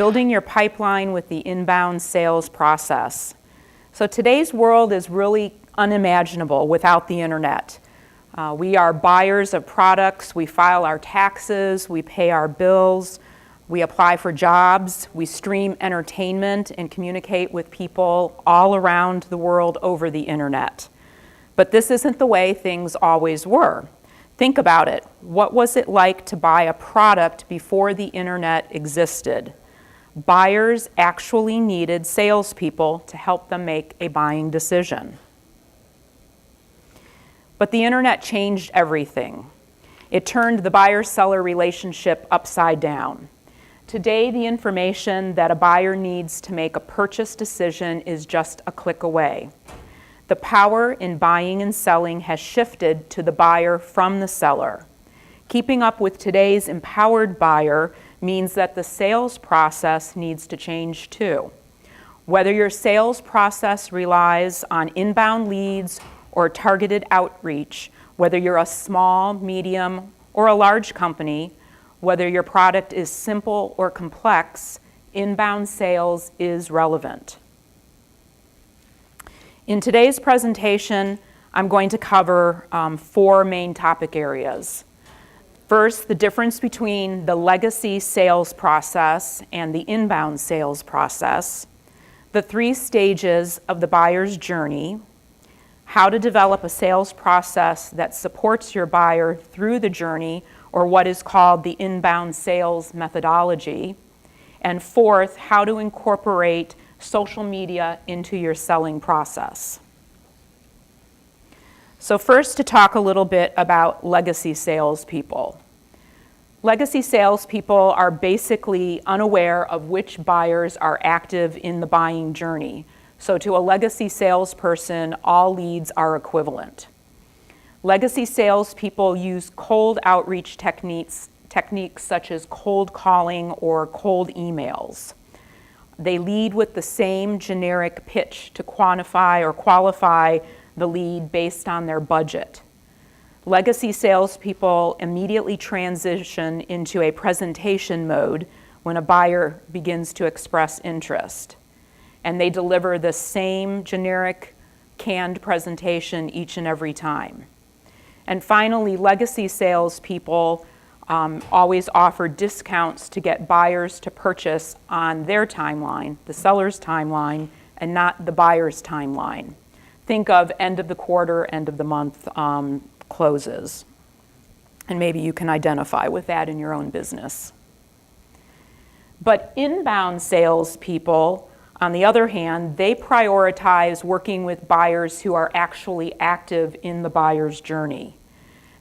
building your pipeline with the inbound sales process. So today's world is really unimaginable without the internet. We are buyers of products, we file our taxes, we pay our bills, we apply for jobs, we stream entertainment and communicate with people all around the world over the internet. But this isn't the way things always were. Think about it. What was it like to buy a product before the internet existed? Buyers actually needed salespeople to help them make a buying decision. But the internet changed everything. It turned the buyer-seller relationship upside down. Today, the information that a buyer needs to make a purchase decision is just a click away. The power in buying and selling has shifted to the buyer from the seller. Keeping up with today's empowered buyer means that the sales process needs to change too. Whether your sales process relies on inbound leads or targeted outreach, whether you're a small, medium, or a large company, whether your product is simple or complex, inbound sales is relevant. In today's presentation, I'm going to cover 4 main topic areas. First, the difference between the legacy sales process and the inbound sales process, the 3 stages of the buyer's journey, how to develop a sales process that supports your buyer through the journey, or what is called the inbound sales methodology, and fourth, how to incorporate social media into your selling process. So first, to talk a little bit about legacy salespeople. Legacy salespeople are basically unaware of which buyers are active in the buying journey. So to a legacy salesperson, all leads are equivalent. Legacy salespeople use cold outreach techniques such as cold calling or cold emails. They lead with the same generic pitch to quantify or qualify the lead based on their budget. Legacy salespeople immediately transition into a presentation mode when a buyer begins to express interest. And they deliver the same generic canned presentation each and every time. And finally, legacy salespeople always offer discounts to get buyers to purchase on their timeline, the seller's timeline, and not the buyer's timeline. Think of end of the quarter, end of the month closes. And maybe you can identify with that in your own business. But inbound salespeople, on the other hand, they prioritize working with buyers who are actually active in the buyer's journey.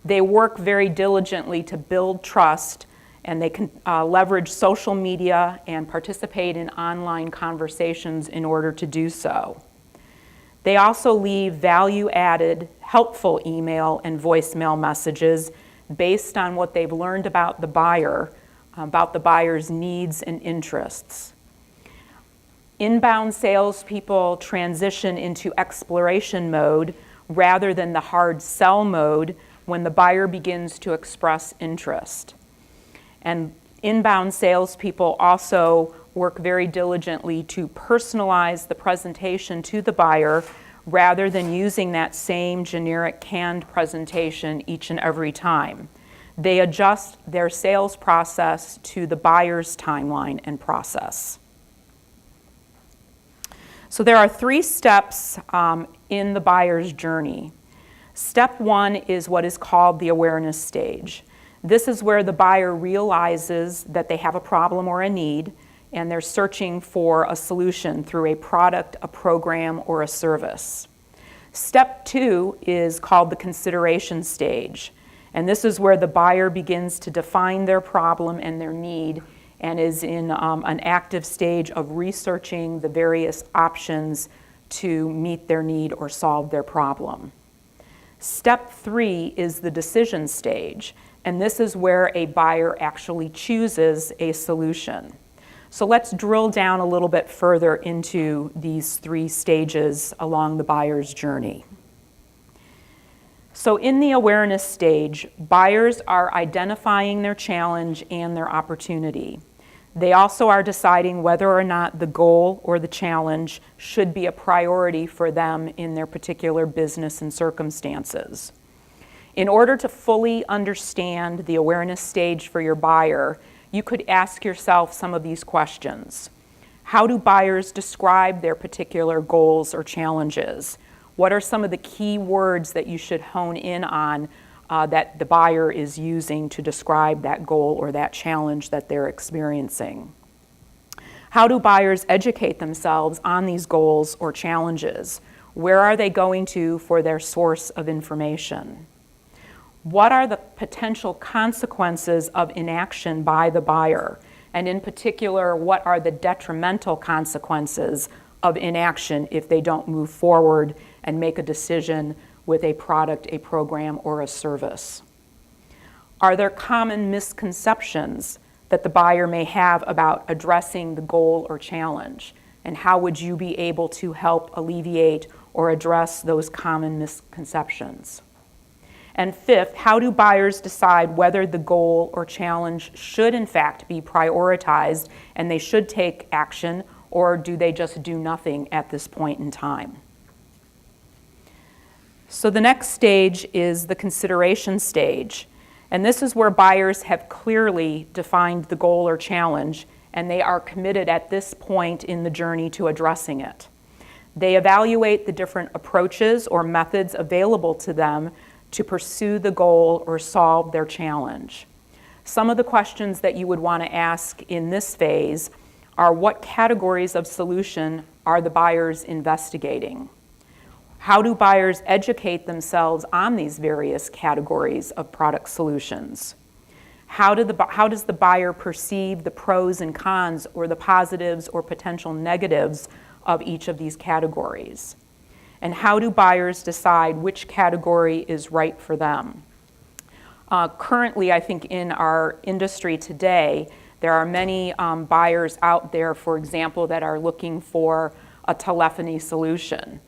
They work very diligently to build trust, and they can leverage social media and participate in online conversations in order to do so. They also leave value-added, helpful email and voicemail messages based on what they've learned about the buyer, about the buyer's needs and interests. Inbound salespeople transition into exploration mode rather than the hard sell mode when the buyer begins to express interest. And inbound salespeople also work very diligently to personalize the presentation to the buyer rather than using that same generic canned presentation each and every time. They adjust their sales process to the buyer's timeline and process. So there are 3 steps in the buyer's journey. Step 1 is what is called the awareness stage. This is where the buyer realizes that they have a problem or a need, and they're searching for a solution through a product, a program, or a service. Step 2 is called the consideration stage, and this is where the buyer begins to define their problem and their need and is in an active stage of researching the various options to meet their need or solve their problem. Step 3 is the decision stage, and this is where a buyer actually chooses a solution. So let's drill down a little bit further into these 3 stages along the buyer's journey. So in the awareness stage, buyers are identifying their challenge and their opportunity. They also are deciding whether or not the goal or the challenge should be a priority for them in their particular business and circumstances. In order to fully understand the awareness stage for your buyer, you could ask yourself some of these questions. How do buyers describe their particular goals or challenges? What are some of the key words that you should hone in on that the buyer is using to describe that goal or that challenge that they're experiencing? How do buyers educate themselves on these goals or challenges? Where are they going to for their source of information? What are the potential consequences of inaction by the buyer? And in particular, what are the detrimental consequences of inaction if they don't move forward and make a decision with a product, a program, or a service? Are there common misconceptions that the buyer may have about addressing the goal or challenge? And how would you be able to help alleviate or address those common misconceptions? And fifth, how do buyers decide whether the goal or challenge should in fact be prioritized and they should take action, or do they just do nothing at this point in time? So the next stage is the consideration stage. And this is where buyers have clearly defined the goal or challenge, and they are committed at this point in the journey to addressing it. They evaluate the different approaches or methods available to them to pursue the goal or solve their challenge. Some of the questions that you would want to ask in this phase are: what categories of solution are the buyers investigating? How do buyers educate themselves on these various categories of product solutions? How does the buyer perceive the pros and cons, or the positives or potential negatives of each of these categories? And how do buyers decide which category is right for them? Currently, I think in our industry today, there are many buyers out there, for example, that are looking for a telephony solution.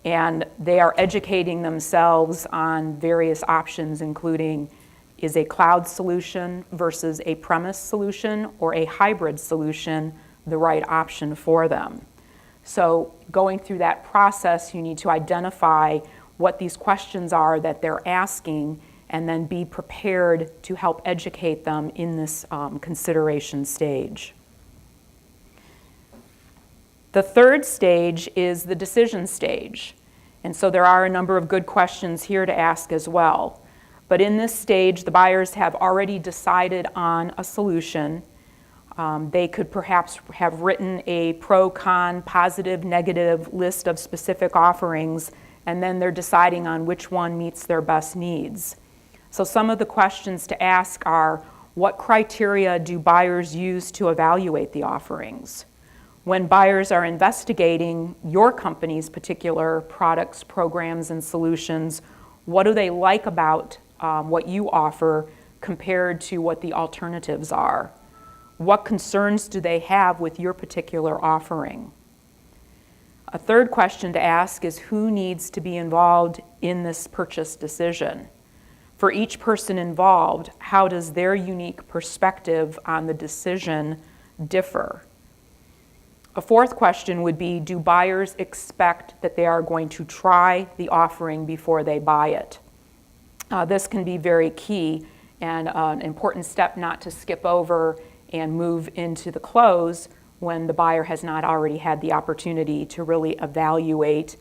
And they are educating themselves on various options, including, is a cloud solution versus a premise solution or a hybrid solution the right option for them? So going through that process, you need to identify what these questions are that they're asking, and then be prepared to help educate them in this consideration stage. The third stage is the decision stage. And so there are a number of good questions here to ask as well. But in this stage, the buyers have already decided on a solution. They could perhaps have written a pro, con, positive, negative list of specific offerings, and then they're deciding on which one meets their best needs. So some of the questions to ask are: what criteria do buyers use to evaluate the offerings? When buyers are investigating your company's particular products, programs, and solutions, what do they like about what you offer compared to what the alternatives are? What concerns do they have with your particular offering? A third question to ask is: who needs to be involved in this purchase decision? For each person involved, how does their unique perspective on the decision differ? A fourth question would be: do buyers expect that they are going to try the offering before they buy it? This can be very key and an important step not to skip over and move into the close when the buyer has not already had the opportunity to really evaluate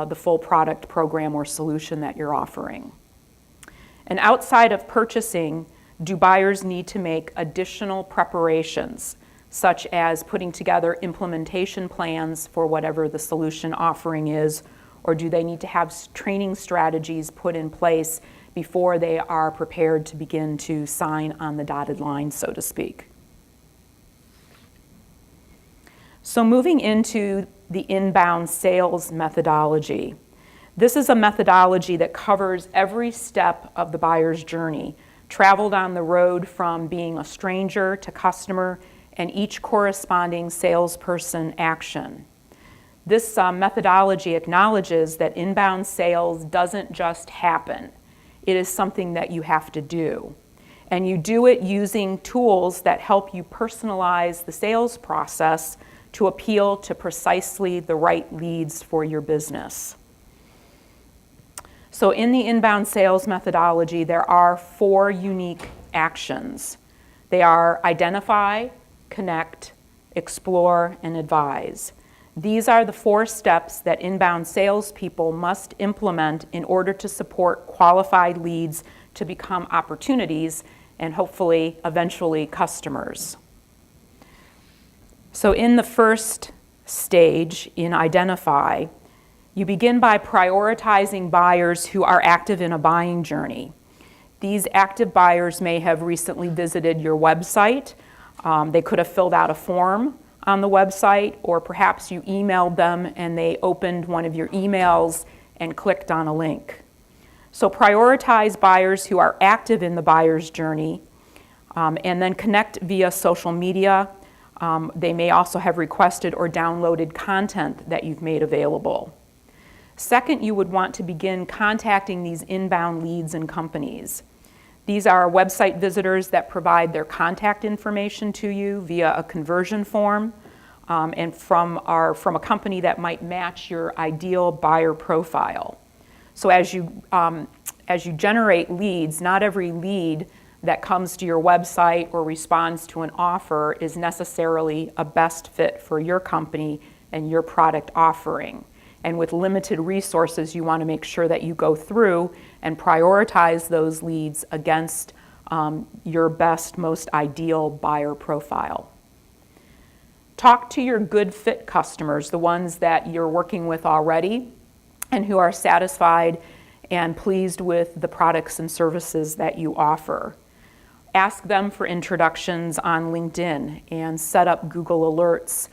the full product, program, or solution that you're offering. And outside of purchasing, do buyers need to make additional preparations, such as putting together implementation plans for whatever the solution offering is, or do they need to have training strategies put in place before they are prepared to begin to sign on the dotted line, so to speak? So moving into the inbound sales methodology. This is a methodology that covers every step of the buyer's journey, traveled on the road from being a stranger to customer, and each corresponding salesperson action. This methodology acknowledges that inbound sales doesn't just happen. It is something that you have to do. And you do it using tools that help you personalize the sales process to appeal to precisely the right leads for your business. So in the inbound sales methodology, there are 4 unique actions. They are identify, connect, explore, and advise. These are the 4 steps that inbound salespeople must implement in order to support qualified leads to become opportunities and hopefully eventually customers. So in the first stage, in identify, you begin by prioritizing buyers who are active in a buying journey. These active buyers may have recently visited your website. They could have filled out a form on the website, or perhaps you emailed them and they opened one of your emails and clicked on a link. So prioritize buyers who are active in the buyer's journey, and then connect via social media. They may also have requested or downloaded content that you've made available. Second, you would want to begin contacting these inbound leads and companies. These are website visitors that provide their contact information to you via a conversion form, and from a company that might match your ideal buyer profile. So as you generate leads, not every lead that comes to your website or responds to an offer is necessarily a best fit for your company and your product offering. And with limited resources, you want to make sure that you go through and prioritize those leads against your best, most ideal buyer profile. Talk to your good fit customers, the ones that you're working with already and who are satisfied and pleased with the products and services that you offer. Ask them for introductions on LinkedIn and set up Google Alerts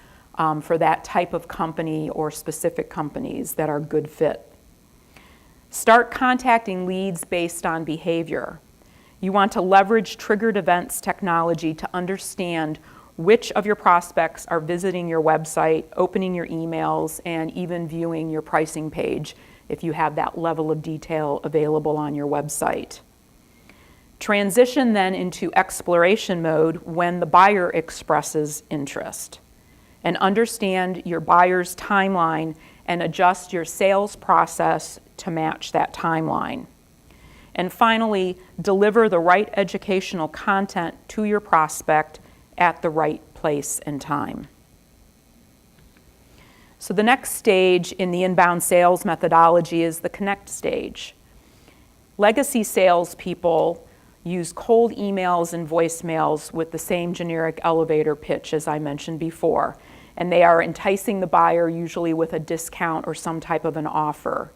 for that type of company or specific companies that are good fit. Start contacting leads based on behavior. You want to leverage triggered events technology to understand which of your prospects are visiting your website, opening your emails, and even viewing your pricing page if you have that level of detail available on your website. Transition then into exploration mode when the buyer expresses interest. And understand your buyer's timeline and adjust your sales process to match that timeline. And finally, deliver the right educational content to your prospect at the right place and time. So the next stage in the inbound sales methodology is the connect stage. Legacy salespeople use cold emails and voicemails with the same generic elevator pitch as I mentioned before. And they are enticing the buyer usually with a discount or some type of an offer.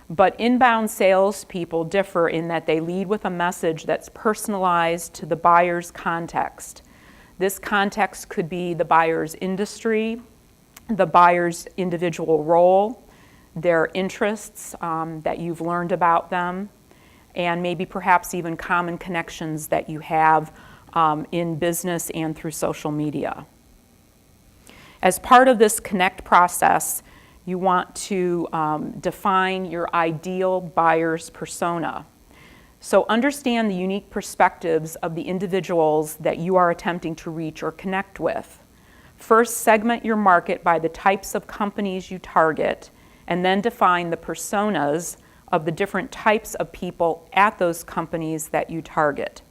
But inbound salespeople differ in that they lead with a message that's personalized to the buyer's context. This context could be the buyer's industry, the buyer's individual role, their interests that you've learned about them, and maybe perhaps even common connections that you have in business and through social media. As part of this connect process, you want to define your ideal buyer's persona. So understand the unique perspectives of the individuals that you are attempting to reach or connect with. First, segment your market by the types of companies you target, and then define the personas of the different types of people at those companies that you target.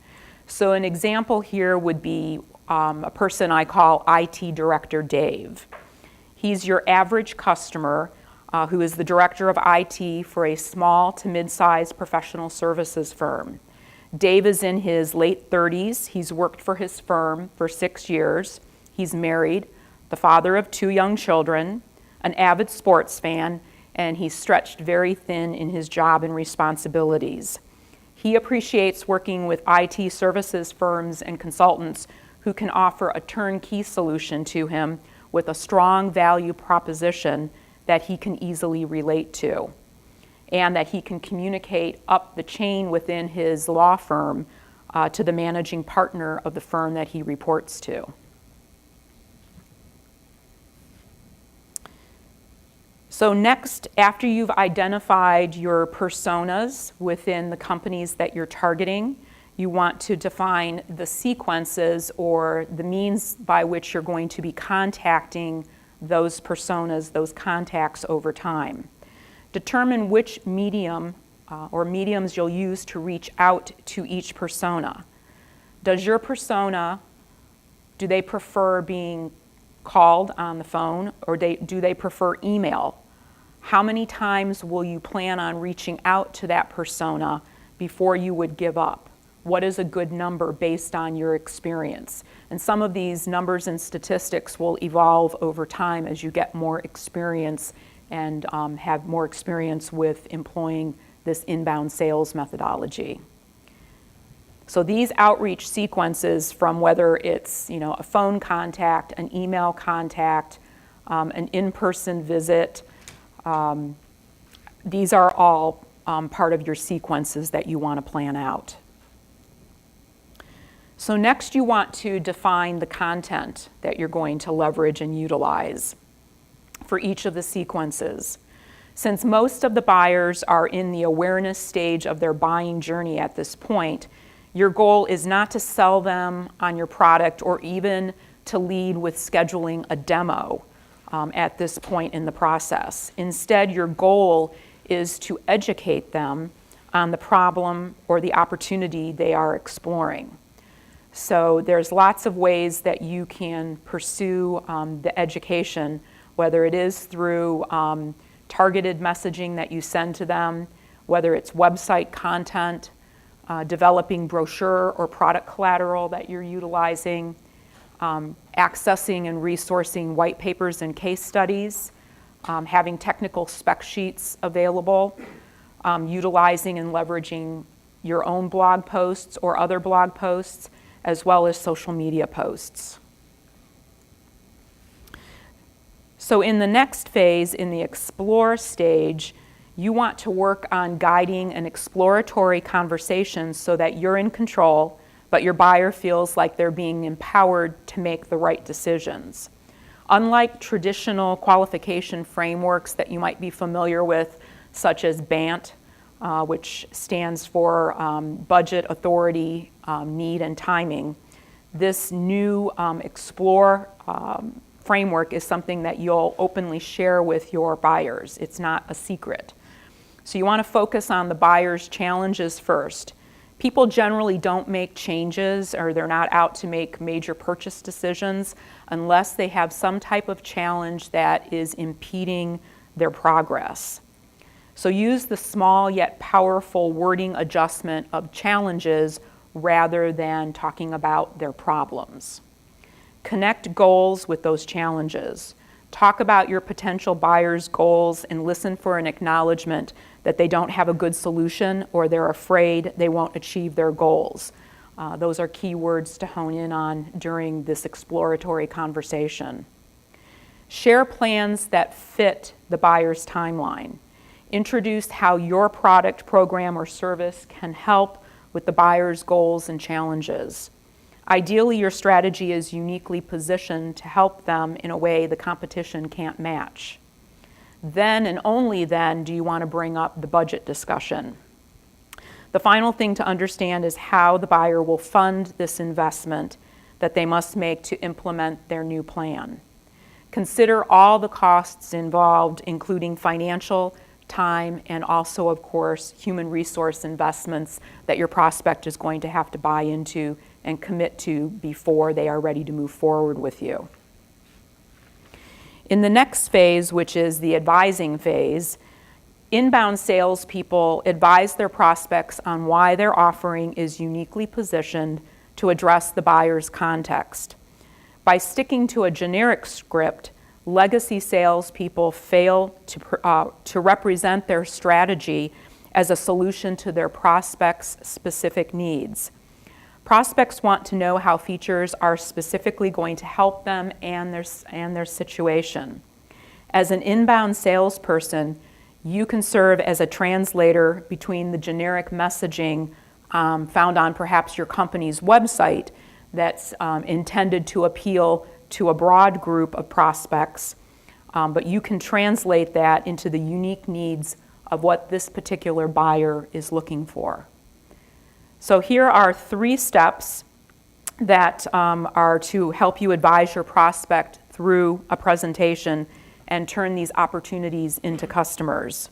So an example here would be a person I call IT Director Dave. He's your average customer who is the director of IT for a small to mid-sized professional services firm. Dave is in his late 30s. He's worked for his firm for 6 years. He's married, the father of 2 young children, an avid sports fan, and he's stretched very thin in his job and responsibilities. He appreciates working with IT services firms and consultants who can offer a turnkey solution to him with a strong value proposition that he can easily relate to, and that he can communicate up the chain within his law firm to the managing partner of the firm that he reports to. So next, after you've identified your personas within the companies that you're targeting, You want to define the sequences or the means by which you're going to be contacting those personas, those contacts over time. Determine which medium or mediums you'll use to reach out to each persona. Does your persona, do they prefer being called on the phone, or do they prefer email? How many times will you plan on reaching out to that persona before you would give up? What is a good number based on your experience? And some of these numbers and statistics will evolve over time as you get more experience and have more experience with employing this inbound sales methodology. So these outreach sequences, from whether it's a phone contact, an email contact, an in-person visit, these are all part of your sequences that you want to plan out. So next you want to define the content that you're going to leverage and utilize for each of the sequences. Since most of the buyers are in the awareness stage of their buying journey at this point, your goal is not to sell them on your product or even to lead with scheduling a demo at this point in the process. Instead, your goal is to educate them on the problem or the opportunity they are exploring. So there's lots of ways that you can pursue the education, whether it is through targeted messaging that you send to them, whether it's website content, developing brochure or product collateral that you're utilizing, accessing and resourcing white papers and case studies, having technical spec sheets available, utilizing and leveraging your own blog posts or other blog posts, as well as social media posts. So in the next phase, in the explore stage, you want to work on guiding an exploratory conversation so that you're in control, but your buyer feels like they're being empowered to make the right decisions. Unlike traditional qualification frameworks that you might be familiar with, such as BANT, which stands for Budget, Authority, Need, and Timing, this new explore framework is something that you'll openly share with your buyers. It's not a secret. So you want to focus on the buyer's challenges first. People generally don't make changes, or they're not out to make major purchase decisions unless they have some type of challenge that is impeding their progress. So use the small yet powerful wording adjustment of challenges rather than talking about their problems. Connect goals with those challenges. Talk about your potential buyers' goals and listen for an acknowledgement that they don't have a good solution or they're afraid they won't achieve their goals. Those are key words to hone in on during this exploratory conversation. Share plans that fit the buyer's timeline. Introduce how your product, program, or service can help with the buyer's goals and challenges. Ideally, your strategy is uniquely positioned to help them in a way the competition can't match. Then and only then do you want to bring up the budget discussion. The final thing to understand is how the buyer will fund this investment that they must make to implement their new plan. Consider all the costs involved, including financial, time, and also, of course, human resource investments that your prospect is going to have to buy into and commit to before they are ready to move forward with you. In the next phase, which is the advising phase, inbound salespeople advise their prospects on why their offering is uniquely positioned to address the buyer's context. By sticking to a generic script, legacy salespeople fail to represent their strategy as a solution to their prospects' specific needs. Prospects want to know how features are specifically going to help them and their situation. As an inbound salesperson, you can serve as a translator between the generic messaging found on perhaps your company's website that's intended to appeal to a broad group of prospects, but you can translate that into the unique needs of what this particular buyer is looking for. So here are 3 steps that are to help you advise your prospect through a presentation and turn these opportunities into customers.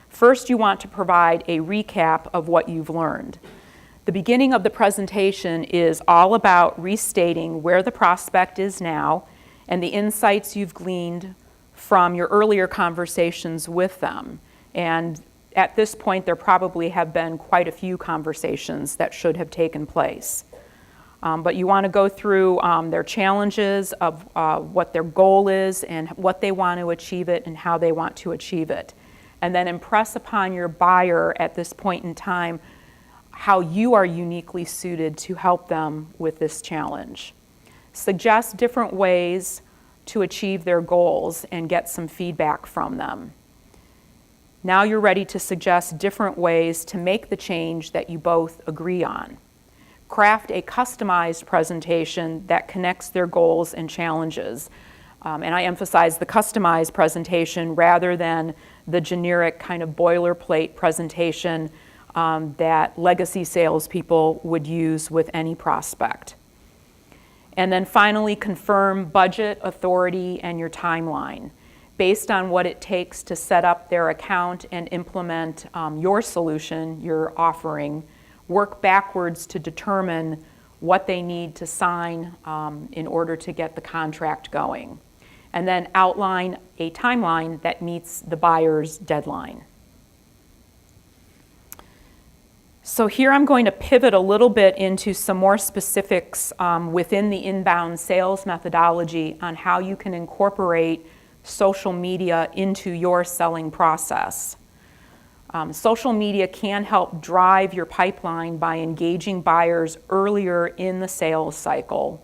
First, you want to provide a recap of what you've learned. The beginning of the presentation is all about restating where the prospect is now and the insights you've gleaned from your earlier conversations with them. And at this point, there probably have been quite a few conversations that should have taken place. But you want to go through their challenges of what their goal is and what they want to achieve it and how they want to achieve it. And then impress upon your buyer at this point in time how you are uniquely suited to help them with this challenge. Suggest different ways to achieve their goals and get some feedback from them. Now you're ready to suggest different ways to make the change that you both agree on. Craft a customized presentation that connects their goals and challenges. And I emphasize the customized presentation rather than the generic kind of boilerplate presentation that legacy salespeople would use with any prospect. And then finally, confirm budget, authority, and your timeline. Based on what it takes to set up their account and implement your solution, your offering, work backwards to determine what they need to sign in order to get the contract going. And then outline a timeline that meets the buyer's deadline. So here I'm going to pivot a little bit into some more specifics within the inbound sales methodology on how you can incorporate social media into your selling process. Social media can help drive your pipeline by engaging buyers earlier in the sales cycle,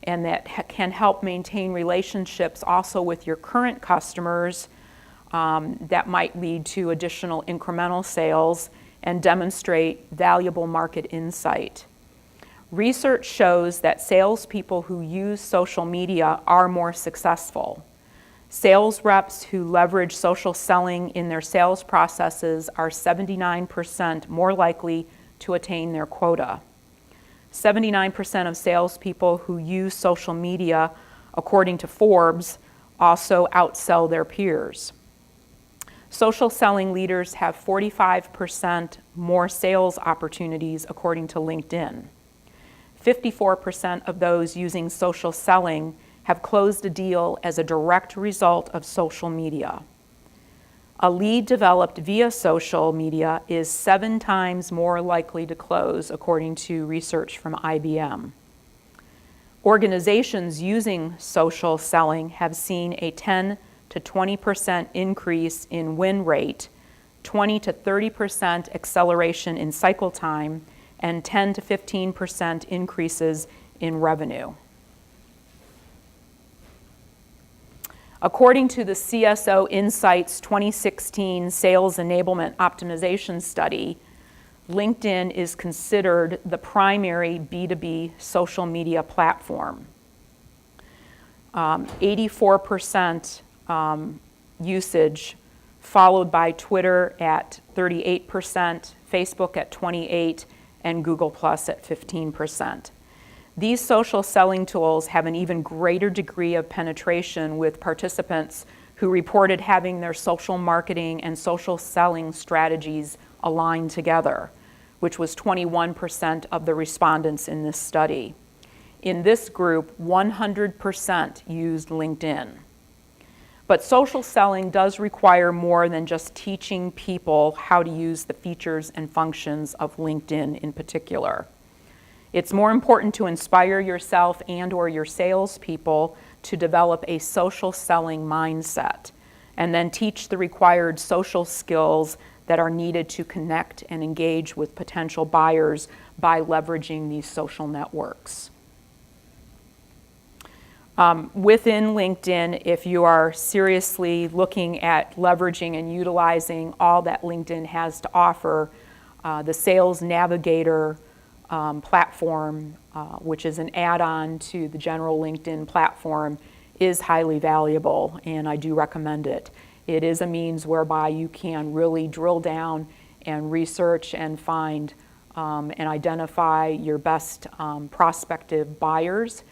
and that can help maintain relationships also with your current customers that might lead to additional incremental sales and demonstrate valuable market insight. Research shows that salespeople who use social media are more successful. Sales reps who leverage social selling in their sales processes are 79% more likely to attain their quota. 79% of salespeople who use social media, according to Forbes, also outsell their peers. Social selling leaders have 45% more sales opportunities, according to LinkedIn. 54% of those using social selling have closed a deal as a direct result of social media. A lead developed via social media is 7 times more likely to close, according to research from IBM. Organizations using social selling have seen a 10 to 20% increase in win rate, 20 to 30% acceleration in cycle time, and 10 to 15% increases in revenue. According to the CSO Insights 2016 Sales Enablement Optimization Study, LinkedIn is considered the primary B2B social media platform. 84% usage, followed by Twitter at 38%, Facebook at 28%, and Google Plus at 15%. These social selling tools have an even greater degree of penetration with participants who reported having their social marketing and social selling strategies aligned together, which was 21% of the respondents in this study. In this group, 100% used LinkedIn. But social selling does require more than just teaching people how to use the features and functions of LinkedIn in particular. It's more important to inspire yourself and/or your salespeople to develop a social selling mindset, and then teach the required social skills that are needed to connect and engage with potential buyers by leveraging these social networks. Within LinkedIn, if you are seriously looking at leveraging and utilizing all that LinkedIn has to offer, the Sales Navigator platform, which is an add-on to the general LinkedIn platform, is highly valuable, and I do recommend it. It is a means whereby you can really drill down and research and find and identify your best prospective buyers.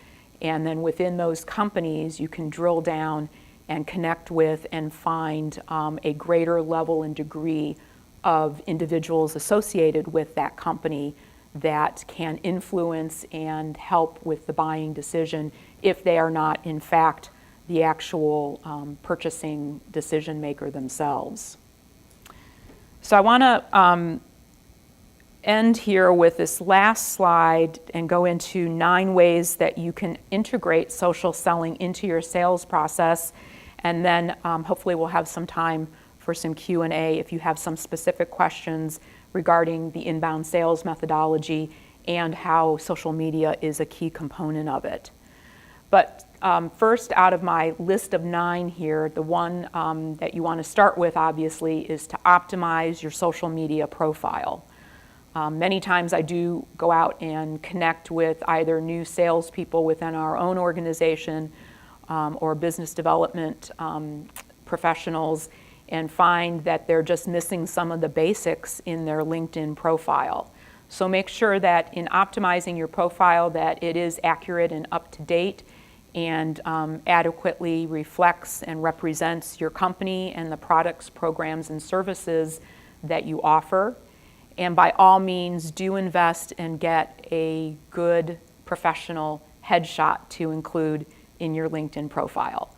And then within those companies, you can drill down and connect with and find a greater level and degree of individuals associated with that company that can influence and help with the buying decision if they are not, in fact, the actual purchasing decision maker themselves. So I want to end here with this last slide and go into 9 ways that you can integrate social selling into your sales process, and then hopefully we'll have some time for some Q&A if you have some specific questions regarding the inbound sales methodology and how social media is a key component of it. But first, out of my list of 9 here, the one that you want to start with, obviously, is to optimize your social media profile. Many times I do go out and connect with either new salespeople within our own organization or business development professionals, and find that they're just missing some of the basics in their LinkedIn profile. So make sure that in optimizing your profile that it is accurate and up to date and adequately reflects and represents your company and the products, programs, and services that you offer. And by all means, do invest and get a good professional headshot to include in your LinkedIn profile.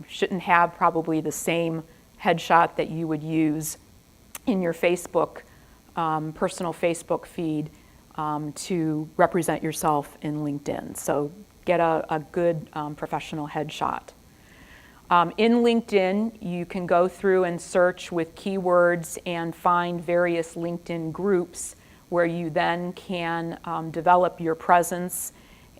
Shouldn't have probably the same headshot that you would use in your Facebook, personal Facebook feed to represent yourself in LinkedIn. So get a good professional headshot. In LinkedIn, you can go through and search with keywords and find various LinkedIn groups where you then can develop your presence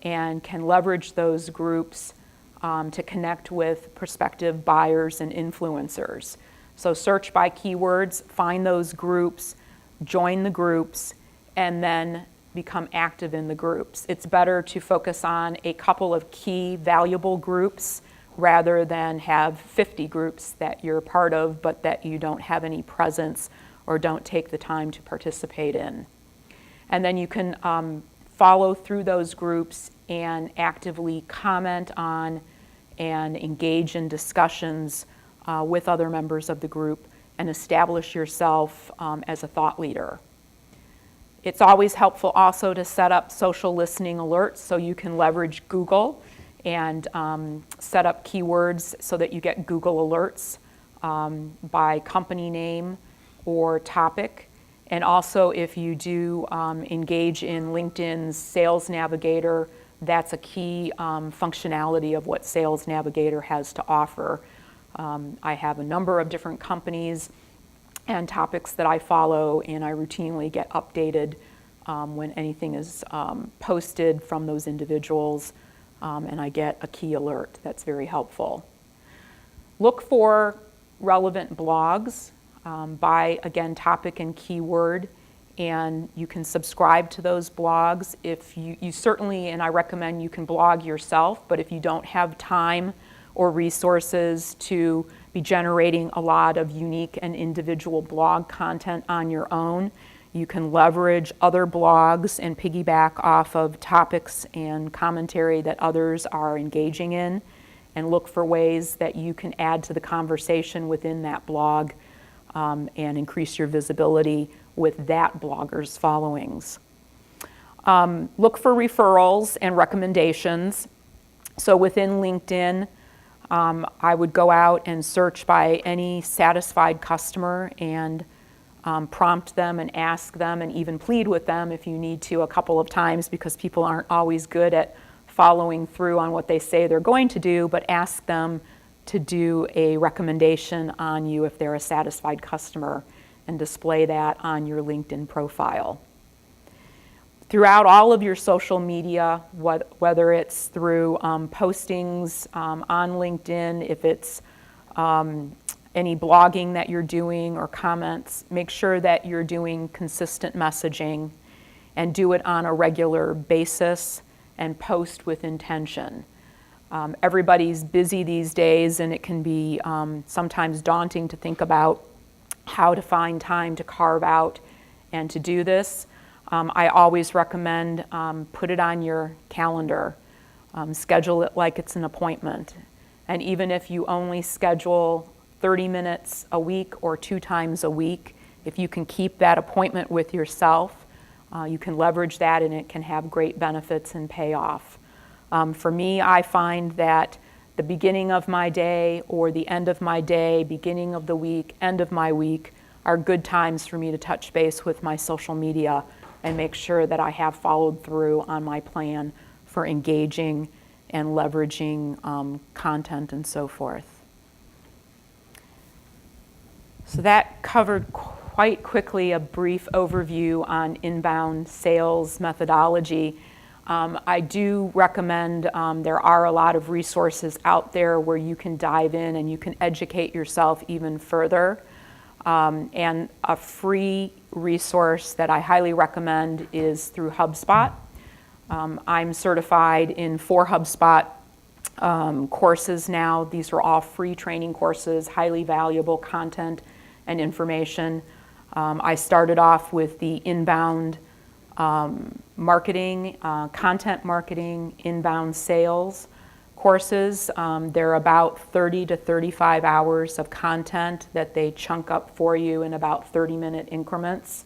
and can leverage those groups to connect with prospective buyers and influencers. So search by keywords, find those groups, join the groups, and then become active in the groups. It's better to focus on a couple of key valuable groups rather than have 50 groups that you're a part of but that you don't have any presence or don't take the time to participate in. And then you can follow through those groups and actively comment on and engage in discussions with other members of the group and establish yourself as a thought leader. It's always helpful also to set up social listening alerts so you can leverage Google and set up keywords so that you get Google alerts by company name or topic. And also if you do engage in LinkedIn's Sales Navigator, that's a key functionality of what Sales Navigator has to offer. I have a number of different companies and topics that I follow, and I routinely get updated when anything is posted from those individuals, and I get a key alert. That's very helpful. Look for relevant blogs by, again, topic and keyword, and you can subscribe to those blogs. If you certainly, and I recommend you can blog yourself, but if you don't have time or resources to be generating a lot of unique and individual blog content on your own, you can leverage other blogs and piggyback off of topics and commentary that others are engaging in, and look for ways that you can add to the conversation within that blog and increase your visibility with that blogger's followings. Look for referrals and recommendations. So within LinkedIn, I would go out and search by any satisfied customer and prompt them and ask them and even plead with them if you need to a couple of times, because people aren't always good at following through on what they say they're going to do, but ask them to do a recommendation on you if they're a satisfied customer and display that on your LinkedIn profile. Throughout all of your social media, whether it's through postings on LinkedIn, if it's any blogging that you're doing or comments, make sure that you're doing consistent messaging and do it on a regular basis and post with intention. Everybody's busy these days, and it can be sometimes daunting to think about how to find time to carve out and to do this. I always recommend put it on your calendar, schedule it like it's an appointment. And even if you only schedule 30 minutes a week or 2 times a week, if you can keep that appointment with yourself, you can leverage that and it can have great benefits and payoff. For me, I find that the beginning of my day or the end of my day, beginning of the week, end of my week are good times for me to touch base with my social media and make sure that I have followed through on my plan for engaging and leveraging content and so forth. So that covered quite quickly a brief overview on inbound sales methodology. I do recommend, there are a lot of resources out there where you can dive in and you can educate yourself even further. And a free resource that I highly recommend is through HubSpot. I'm certified in 4 HubSpot courses now. These are all free training courses, highly valuable content and information. I started off with the inbound marketing, content marketing, inbound sales courses. They're about 30 to 35 hours of content that they chunk up for you in about 30-minute increments.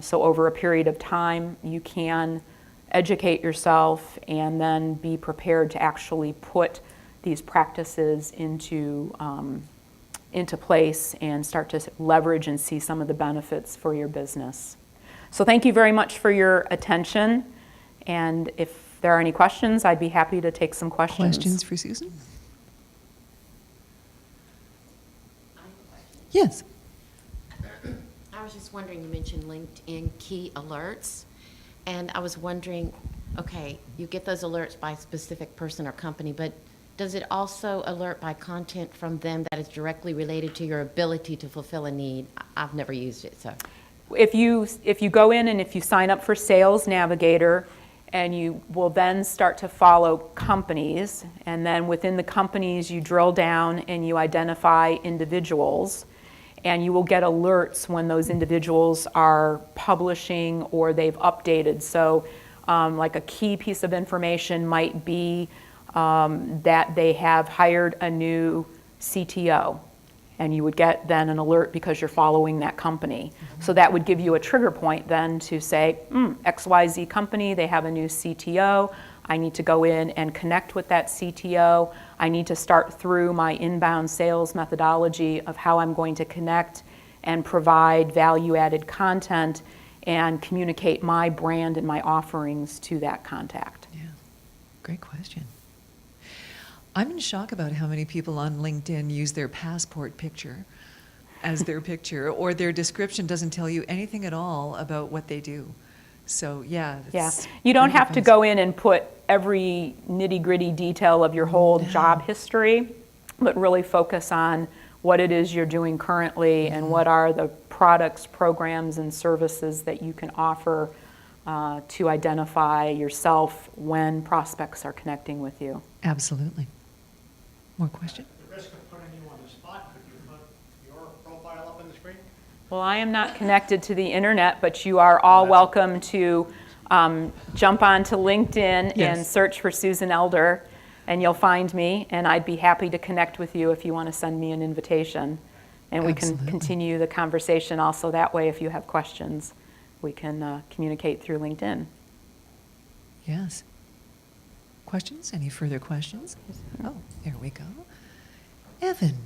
So over a period of time, you can educate yourself and then be prepared to actually put these practices into place and start to leverage and see some of the benefits for your business. So thank you very much for your attention. And if there are any questions, I'd be happy to take some questions. Questions for Susan? Yes. I was just wondering, you mentioned LinkedIn key alerts, and I was wondering, okay, you get those alerts by specific person or company, but does it also alert by content from them that is directly related to your ability to fulfill a need? I've never used it, so. If you go in and if you sign up for Sales Navigator, and you will then start to follow companies, and then within the companies you drill down and you identify individuals, and you will get alerts when those individuals are publishing or they've updated. So like a key piece of information might be that they have hired a new CTO, and you would get then an alert because you're following that company. Mm-hmm. So that would give you a trigger point then to say, XYZ company, they have a new CTO. I need to go in and connect with that CTO. I need to start through my inbound sales methodology of how I'm going to connect and provide value-added content and communicate my brand and my offerings to that contact. Yeah, great question. I'm in shock about how many people on LinkedIn use their passport picture as their picture, or their description doesn't tell you anything at all about what they do. So yeah. You don't have to go in and put every nitty-gritty detail of your whole job history, but really focus on what it is you're doing currently and what are the products, programs, and services that you can offer to identify yourself when prospects are connecting with you. Absolutely. More question? At the risk of putting you on the spot, could you put your profile up on the screen? Well, I am not connected to the internet, but you are all welcome to jump onto LinkedIn and search for Susan Elder, and you'll find me, and I'd be happy to connect with you if you want to send me an invitation. And we can continue the conversation also that way. If you have questions, we can communicate through LinkedIn. Yes. Questions? Any further questions? Oh, there we go. Evan.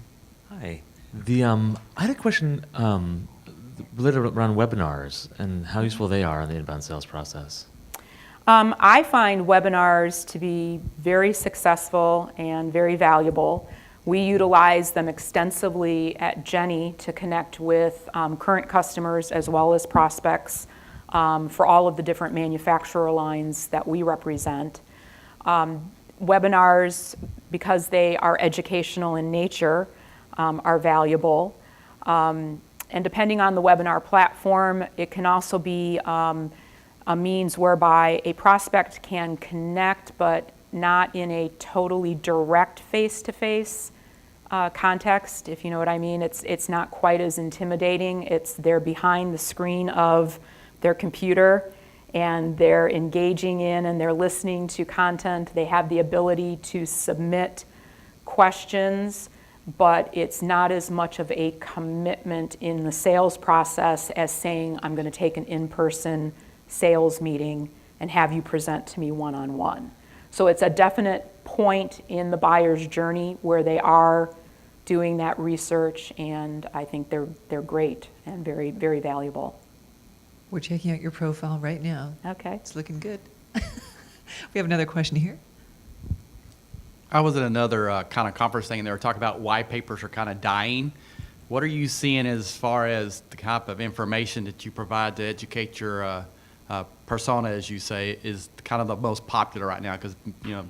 Hi. I had a question related around webinars and how useful they are in the inbound sales process. I find webinars to be very successful and very valuable. We utilize them extensively at Jenny to connect with current customers as well as prospects for all of the different manufacturer lines that we represent. Webinars, because they are educational in nature, are valuable. And depending on the webinar platform, it can also be a means whereby a prospect can connect, but not in a totally direct face-to-face context, if you know what I mean. It's not quite as intimidating. They're behind the screen of their computer and they're engaging in and they're listening to content. They have the ability to submit questions, but it's not as much of a commitment in the sales process as saying, I'm going to take an in-person sales meeting and have you present to me one-on-one. So it's a definite point in the buyer's journey where they are doing that research, and I think they're great and very, very valuable. We're checking out your profile right now. Okay. It's looking good. We have another question here. I was at another kind of conference thing, and they were talking about white papers are kind of dying. What are you seeing as far as the type of information that you provide to educate your persona, as you say, is kind of the most popular right now? Because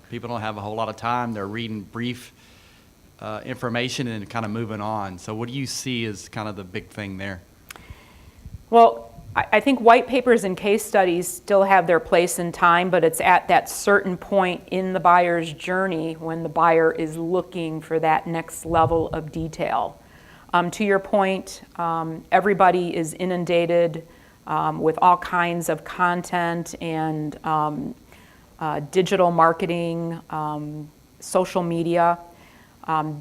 people don't have a whole lot of time. They're reading brief information and kind of moving on. So what do you see as kind of the big thing there? Well, I think white papers and case studies still have their place in time, but it's at that certain point in the buyer's journey when the buyer is looking for that next level of detail. To your point, everybody is inundated with all kinds of content and digital marketing, social media.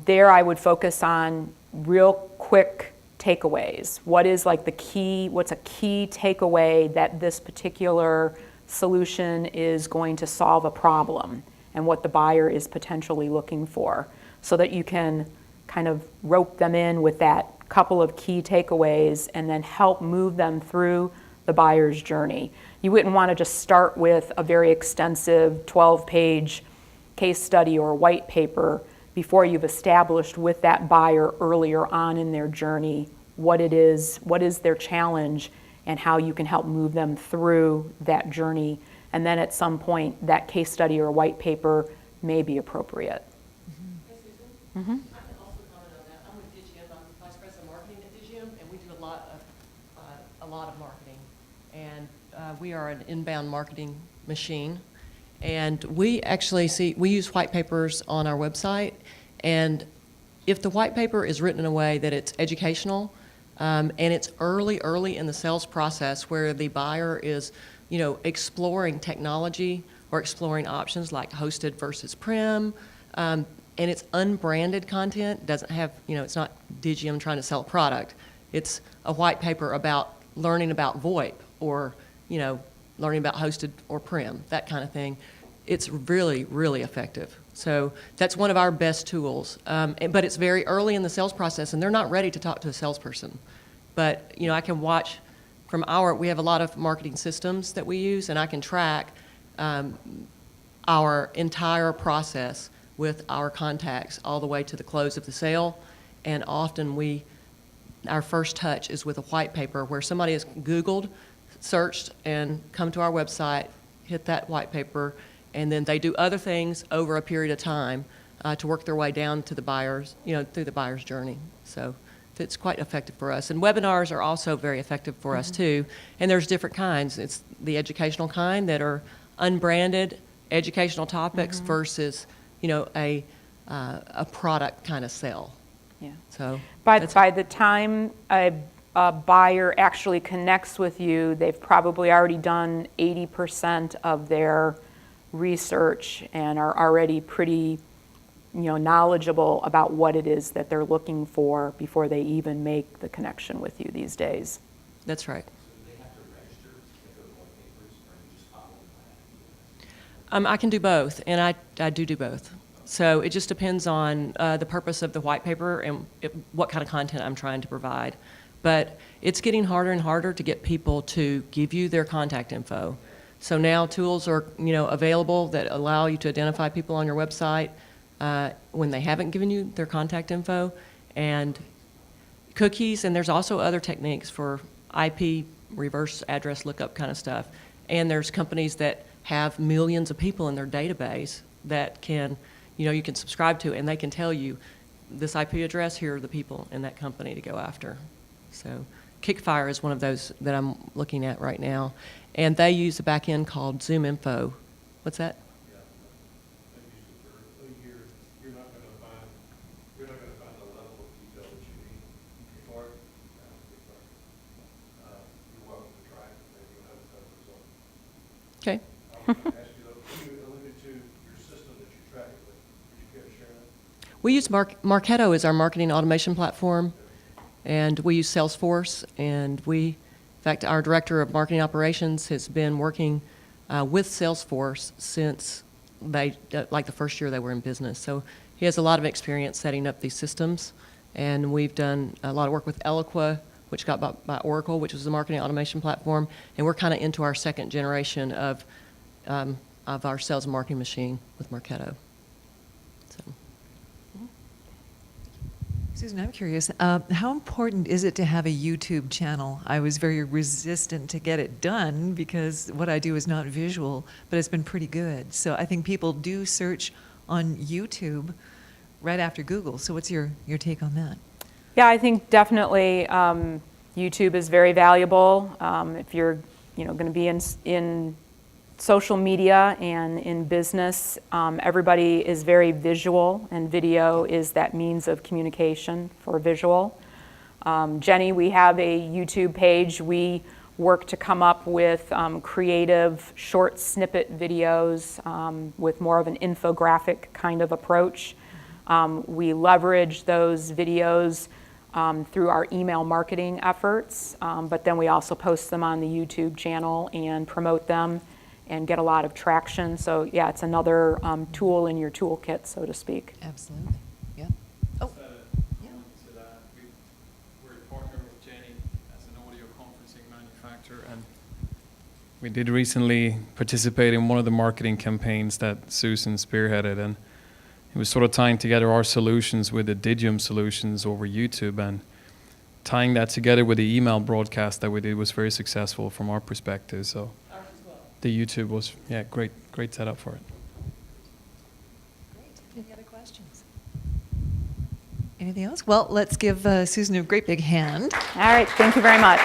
There I would focus on real quick takeaways. What's a key takeaway that this particular solution is going to solve a problem and what the buyer is potentially looking for, so that you can kind of rope them in with that couple of key takeaways and then help move them through the buyer's journey. You wouldn't want to just start with a very extensive 12-page case study or white paper before you've established with that buyer earlier on in their journey what is their challenge and how you can help move them through that journey. And then at some point, that case study or white paper may be appropriate. Hey, Susan. I can also comment on that. I'm with Digium. I'm Vice President of Marketing at Digium, and we do a lot of marketing. And we are an inbound marketing machine. And we actually we use white papers on our website. And if the white paper is written in a way that it's educational, and it's early in the sales process where the buyer is, exploring technology or exploring options like hosted versus prem, and it's unbranded content, doesn't have, it's not Digium trying to sell a product. It's a white paper about learning about VoIP or, learning about hosted or prem, that kind of thing. It's really, really effective. So that's one of our best tools. But it's very early in the sales process, and they're not ready to talk to a salesperson. But, I can watch from we have a lot of marketing systems that we use, and I can track our entire process with our contacts all the way to the close of the sale. And often our first touch is with a white paper where somebody has Googled, searched, and come to our website, hit that white paper, and then they do other things over a period of time to work their way down to the buyers, through the buyer's journey. So it's quite effective for us. And webinars are also very effective for us too. And there's different kinds. It's the educational kind that are unbranded educational topics versus, a product kind of sell. Yeah. So By the time a buyer actually connects with you, they've probably already done 80% of their research and are already pretty knowledgeable about what it is that they're looking for before they even make the connection with you these days. That's right. I can do both, and I do both. So it just depends on the purpose of the white paper and what kind of content I'm trying to provide. But it's getting harder and harder to get people to give you their contact info. So now tools are available that allow you to identify people on your website when they haven't given you their contact info, and cookies, and there's also other techniques for IP reverse address lookup kind of stuff. And there's companies that have millions of people in their database that can, you can subscribe to, and they can tell you this IP address, here are the people in that company to go after. So Kickfire is one of those that I'm looking at right now, and they use a back end called Zoom Info. What's that? You're not going to find the level of detail that you need for it. You're welcome to try it. Maybe you'll I was going to ask you, though, you alluded to your system that you track it with. Would you care to share that? We use Marketo as our marketing automation platform, and we use Salesforce, and in fact, our director of marketing operations has been working with Salesforce since like the first year they were in business. So he has a lot of experience setting up these systems, and we've done a lot of work with Eloqua, which got bought by Oracle, which was the marketing automation platform, and we're kind of into our second generation of our sales and marketing machine with Marketo. So. Susan, I'm curious, how important is it to have a YouTube channel? I was very resistant to get it done because what I do is not visual, but it's been pretty good. So I think people do search on YouTube right after Google. So what's your take on that? Yeah, I think definitely YouTube is very valuable. If you're going to be in social media and in business, everybody is very visual, and video is that means of communication for visual. Jenny, we have a YouTube page. We work to come up with creative short snippet videos with more of an infographic kind of approach. We leverage those videos through our email marketing efforts, but then we also post them on the YouTube channel and promote them and get a lot of traction. So yeah, it's another tool in your toolkit, so to speak. Absolutely. Yeah. Oh, yeah. To that, we're a partner with Jenny as an audio conferencing manufacturer, and we did recently participate in one of the marketing campaigns that Susan spearheaded, and it was sort of tying together our solutions with the Digium solutions over YouTube, and tying that together with the email broadcast that we did was very successful from our perspective. So the YouTube was, great setup for it. Great. Any other questions? Anything else? Well, let's give Susan a great big hand. All right, thank you very much.